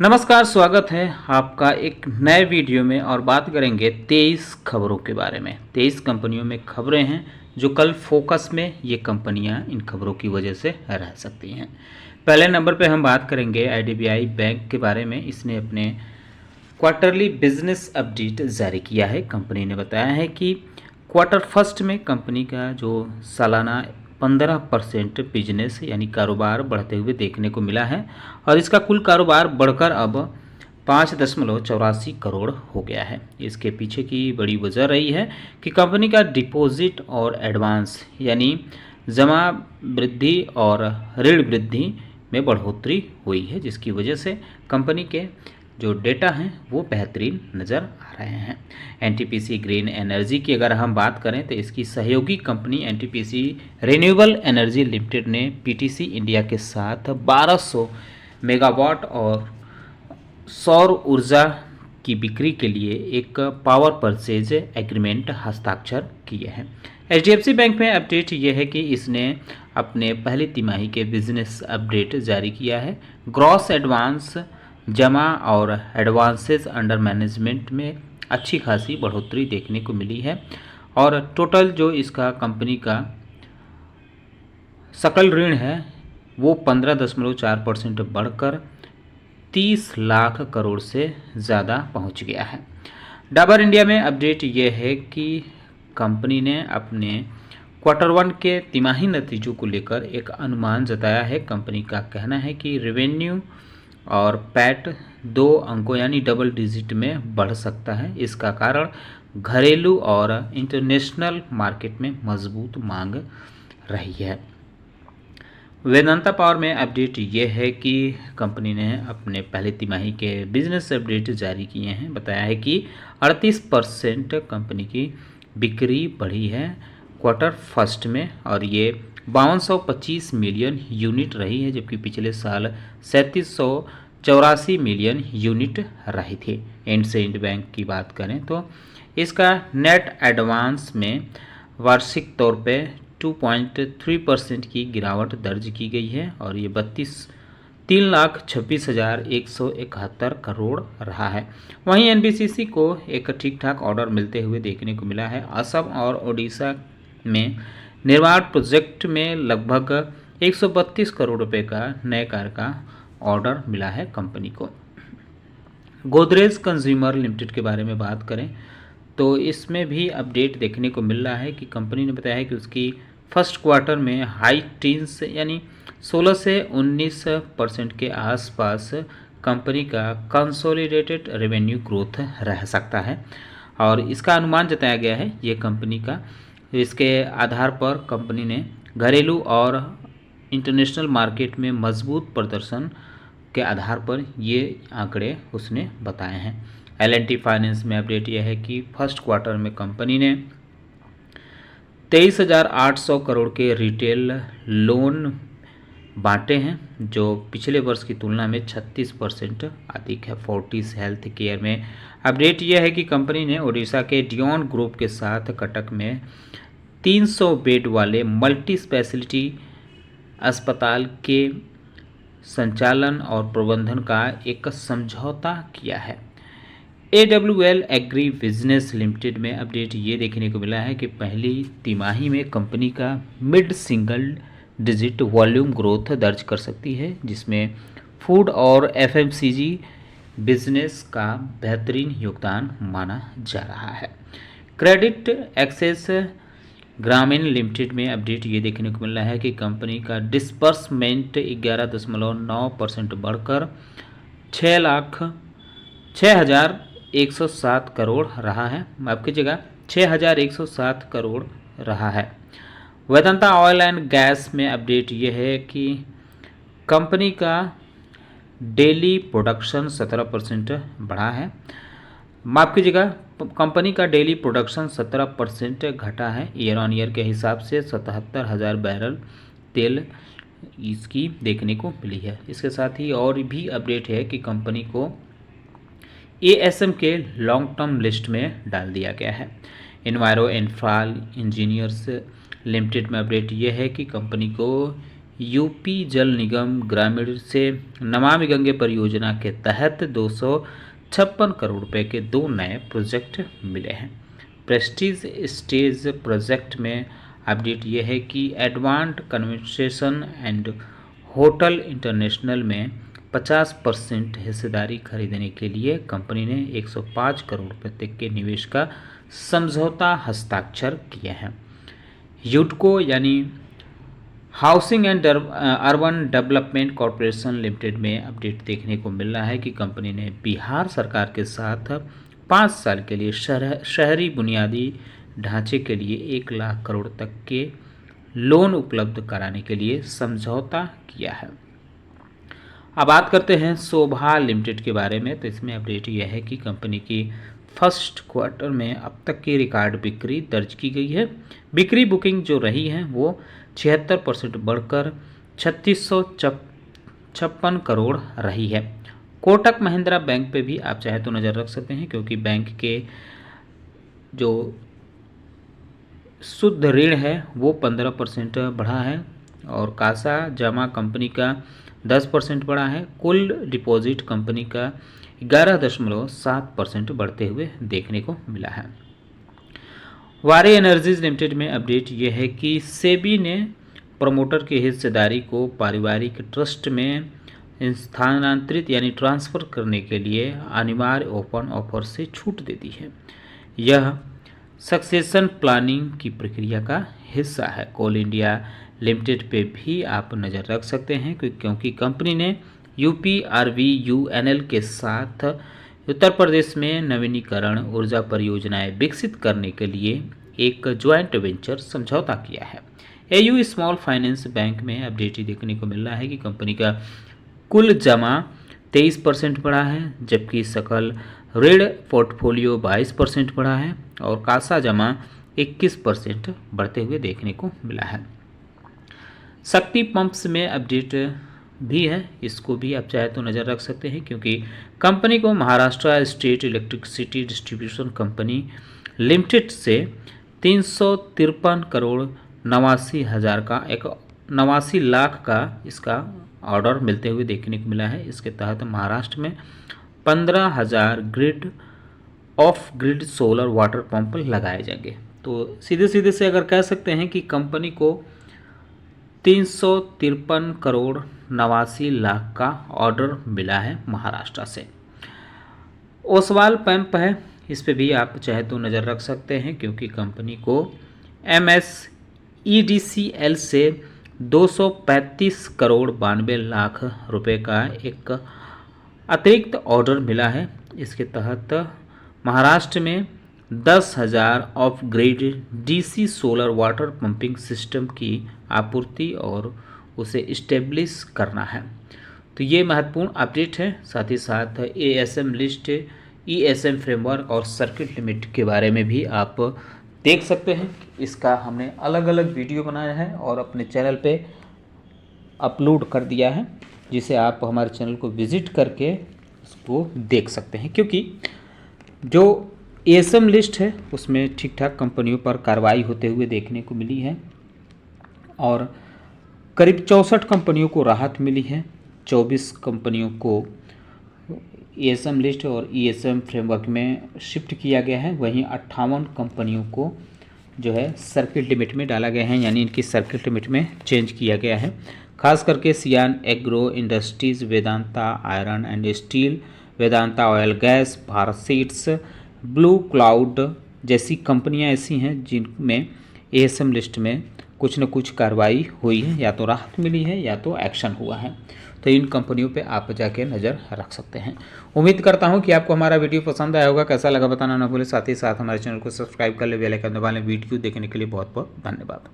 नमस्कार, स्वागत है आपका एक नए वीडियो में। और बात करेंगे 23 खबरों के बारे में। 23 कंपनियों में खबरें हैं जो कल फोकस में ये कंपनियां इन खबरों की वजह से रह सकती हैं। पहले नंबर पे हम बात करेंगे आईडीबीआई बैंक के बारे में। इसने अपने क्वार्टरली बिजनेस अपडेट जारी किया है। कंपनी ने बताया है कि क्वार्टर फर्स्ट में कंपनी का जो सालाना 15% बिजनेस यानी कारोबार बढ़ते हुए देखने को मिला है और इसका कुल कारोबार बढ़कर अब 5.84 करोड़ हो गया है। इसके पीछे की बड़ी वजह रही है कि कंपनी का डिपॉजिट और एडवांस यानी जमा वृद्धि और ऋण वृद्धि में बढ़ोतरी हुई है, जिसकी वजह से कंपनी के जो डेटा हैं वो बेहतरीन नज़र आ रहे हैं। एनटीपीसी ग्रीन एनर्जी की अगर हम बात करें तो इसकी सहयोगी company NTPC renewable energy limited ने पीटीसी इंडिया के साथ 1200 मेगावाट और सौर ऊर्जा की बिक्री के लिए एक पावर परचेज एग्रीमेंट हस्ताक्षर किए हैं। एचडीएफसी बैंक में अपडेट ये है कि इसने अपने पहली तिमाही के बिजनेस अपडेट जारी किया है। ग्रॉस एडवांस जमा और एडवांसेस अंडर मैनेजमेंट में अच्छी खासी बढ़ोतरी देखने को मिली है और टोटल जो इसका कंपनी का सकल ऋण है वो 15.4% बढ़कर 30 लाख करोड़ से ज़्यादा पहुंच गया है। डाबर इंडिया में अपडेट ये है कि कंपनी ने अपने क्वार्टर वन के तिमाही नतीजों को लेकर एक अनुमान जताया है। कंपनी का कहना है कि रेवेन्यू और पैट 2 अंकों यानी डबल डिजिट में बढ़ सकता है। इसका कारण घरेलू और इंटरनेशनल मार्केट में मजबूत मांग रही है। वेदांता पावर में अपडेट ये है कि कंपनी ने अपने पहले तिमाही के बिजनेस अपडेट जारी किए हैं। बताया है कि 38% कंपनी की बिक्री बढ़ी है क्वार्टर फर्स्ट में और ये 5225 मिलियन यूनिट रही है, जबकि पिछले साल 3784 मिलियन यूनिट रही थी। इंडसइंड बैंक की बात करें तो इसका नेट एडवांस में वार्षिक तौर पे 2.3% की गिरावट दर्ज की गई है और ये 3,26,171 करोड़ रहा है। वहीं एनबीसीसी को एक ठीक ठाक ऑर्डर मिलते हुए देखने को मिला है। असम और ओडिशा में निर्माण प्रोजेक्ट में लगभग 132 करोड़ रुपए का नए कार्य का ऑर्डर मिला है कंपनी को। गोदरेज कंज्यूमर लिमिटेड के बारे में बात करें तो इसमें भी अपडेट देखने को मिल रहा है कि कंपनी ने बताया है कि उसकी फर्स्ट क्वार्टर में हाई टीन्स यानी 16 से 19% के आसपास कंपनी का कंसोलिडेटेड रेवेन्यू ग्रोथ रह सकता है और इसका अनुमान जताया गया है ये कंपनी का। इसके आधार पर कंपनी ने घरेलू और इंटरनेशनल मार्केट में मजबूत प्रदर्शन के आधार पर ये आंकड़े उसने बताए हैं। एल&टी फाइनेंस में अपडेट यह है कि फर्स्ट क्वार्टर में कंपनी ने 23,800 करोड़ के रिटेल लोन बांटे हैं, जो पिछले वर्ष की तुलना में 36% अधिक है। फोर्टिस हेल्थ केयर में अपडेट यह है कि कंपनी ने ओडिशा के डियोन ग्रुप के साथ कटक में 300 बेड वाले मल्टी स्पेशलिटी अस्पताल के संचालन और प्रबंधन का एक समझौता किया है। AWL एग्री बिजनेस लिमिटेड में अपडेट ये देखने को मिला है कि पहली तिमाही में कंपनी का mid single digit volume growth दर्ज कर सकती है, जिसमें फूड और FMCG बिजनेस का बेहतरीन योगदान माना जा रहा है। क्रेडिट एक्सेस ग्रामीण लिमिटेड में अपडेट ये देखने को मिल रहा है कि कंपनी का डिस्बर्समेंट 11.9% बढ़कर 6,107 करोड़ रहा है। माफ कीजिएगा, 6,107 करोड़ रहा है। वेदांता ऑयल एंड गैस में अपडेट ये है कि कंपनी का डेली प्रोडक्शन 17% बढ़ा है। माफ कीजिएगा, कंपनी का डेली प्रोडक्शन 17% घटा है। ईयर ऑन ईयर के हिसाब से 77,000 बैरल तेल इसकी देखने को मिली है। इसके साथ ही और भी अपडेट है कि कंपनी को ASM के लॉन्ग टर्म लिस्ट में डाल दिया गया है। इन्वायरो इंफ्राल इंजीनियर्स लिमिटेड में अपडेट ये है कि कंपनी को यूपी जल निगम ग्रामीण से नमामि गंगे परियोजना के तहत 256 करोड़ रुपए के 2 नए प्रोजेक्ट मिले हैं। प्रेस्टीज स्टेज प्रोजेक्ट में अपडेट ये है कि advanced convention and hotel international में 50% हिस्सेदारी खरीदने के लिए कंपनी ने 105 करोड़ रुपए तक के निवेश का समझौता हस्ताक्षर किए हैं। यूडको यानी housing and urban development corporation limited में अपडेट देखने को मिल रहा है कि कंपनी ने बिहार सरकार के साथ 5 साल के लिए शहरी बुनियादी ढांचे के लिए 1 लाख करोड़ तक के लोन उपलब्ध कराने के लिए समझौता किया है। अब बात करते हैं शोभा लिमिटेड के बारे में। तो इसमें अपडेट यह है कि कंपनी की फर्स्ट क्वार्टर में अब तक की रिकॉर्ड बिक्री दर्ज की गई है। बिक्री बुकिंग जो रही है वो 76% बढ़कर 3656 करोड़ रही है। कोटक महिंद्रा बैंक पे भी आप चाहे तो नज़र रख सकते हैं, क्योंकि बैंक के जो शुद्ध ऋण है वो 15% बढ़ा है और कासा जमा कंपनी का 10% बढ़ा है। कुल डिपॉजिट कंपनी का 11.7% बढ़ते हुए देखने को मिला है। वारी एनर्जीज लिमिटेड में अपडेट ये है कि सेबी ने प्रमोटर की हिस्सेदारी को पारिवारिक ट्रस्ट में स्थानांतरित यानी ट्रांसफ़र करने के लिए अनिवार्य ओपन ऑफर से छूट दे दी है। यह सक्सेशन प्लानिंग की प्रक्रिया का हिस्सा है। कोल इंडिया लिमिटेड पे भी आप नज़र रख सकते हैं क्योंकि कंपनी ने UPRVUNL के साथ उत्तर प्रदेश में नवीनीकरण ऊर्जा परियोजनाएं विकसित करने के लिए एक ज्वाइंट वेंचर समझौता किया है। AU स्मॉल फाइनेंस बैंक में अपडेट देखने को मिल रहा है कि कंपनी का कुल जमा 23% बढ़ा है, जबकि सकल ऋण पोर्टफोलियो 22% बढ़ा है और कासा जमा 21% बढ़ते हुए देखने को मिला है। शक्ति पंप्स में अपडेट भी है, इसको भी आप चाहे तो नज़र रख सकते हैं क्योंकि कंपनी को Maharashtra state electricity distribution company limited से 353 करोड़ 89 लाख का इसका ऑर्डर मिलते हुए देखने को मिला है। इसके तहत महाराष्ट्र में 15,000 of grid solar water pump लगाए जाएंगे। तो सीधे से अगर कह सकते हैं कि कंपनी को 353 करोड़ 89 लाख का ऑर्डर मिला है महाराष्ट्र से। ओसवाल पंप है, इस पे भी आप चाहे तो नज़र रख सकते हैं क्योंकि कंपनी को MSEDCL से 235 करोड़ 92 लाख रुपए का एक अतिरिक्त ऑर्डर मिला है। इसके तहत महाराष्ट्र में 10,000 of grid DC solar water pumping system की आपूर्ति और उसे इस्टेब्लिश करना है। तो ये महत्वपूर्ण अपडेट है। साथ ही साथ ASM लिस्ट, ESM फ्रेमवर्क और सर्किट लिमिट के बारे में भी आप देख सकते हैं। इसका हमने अलग अलग वीडियो बनाया है और अपने चैनल पे अपलोड कर दिया है, जिसे आप हमारे चैनल को विज़िट करके उसको देख सकते हैं। क्योंकि जो ASM लिस्ट है उसमें ठीक ठाक कंपनियों पर कार्रवाई होते हुए देखने को मिली है और करीब 64 कंपनियों को राहत मिली है, 24 कंपनियों को ASM लिस्ट और ESM फ्रेमवर्क में शिफ्ट किया गया है। वहीं 58 कंपनियों को जो है सर्किट लिमिट में डाला गया है, यानी इनकी सर्किट लिमिट में चेंज किया गया है। खास करके सियान agro industries, Vedanta iron and steel, Vedanta oil gas, Bharat seeds, blue cloud जैसी कंपनियां ऐसी हैं जिनमें ASM लिस्ट में कुछ न कुछ कार्रवाई हुई है, या तो राहत मिली है या तो एक्शन हुआ है। तो इन कंपनियों पे आप जाके नज़र रख सकते हैं। उम्मीद करता हूं कि आपको हमारा वीडियो पसंद आया होगा। कैसा लगा बताना ना भूलें। साथ ही साथ हमारे चैनल को सब्सक्राइब कर ले, बेल आइकन दबा लें। वीडियो देखने के लिए बहुत बहुत धन्यवाद।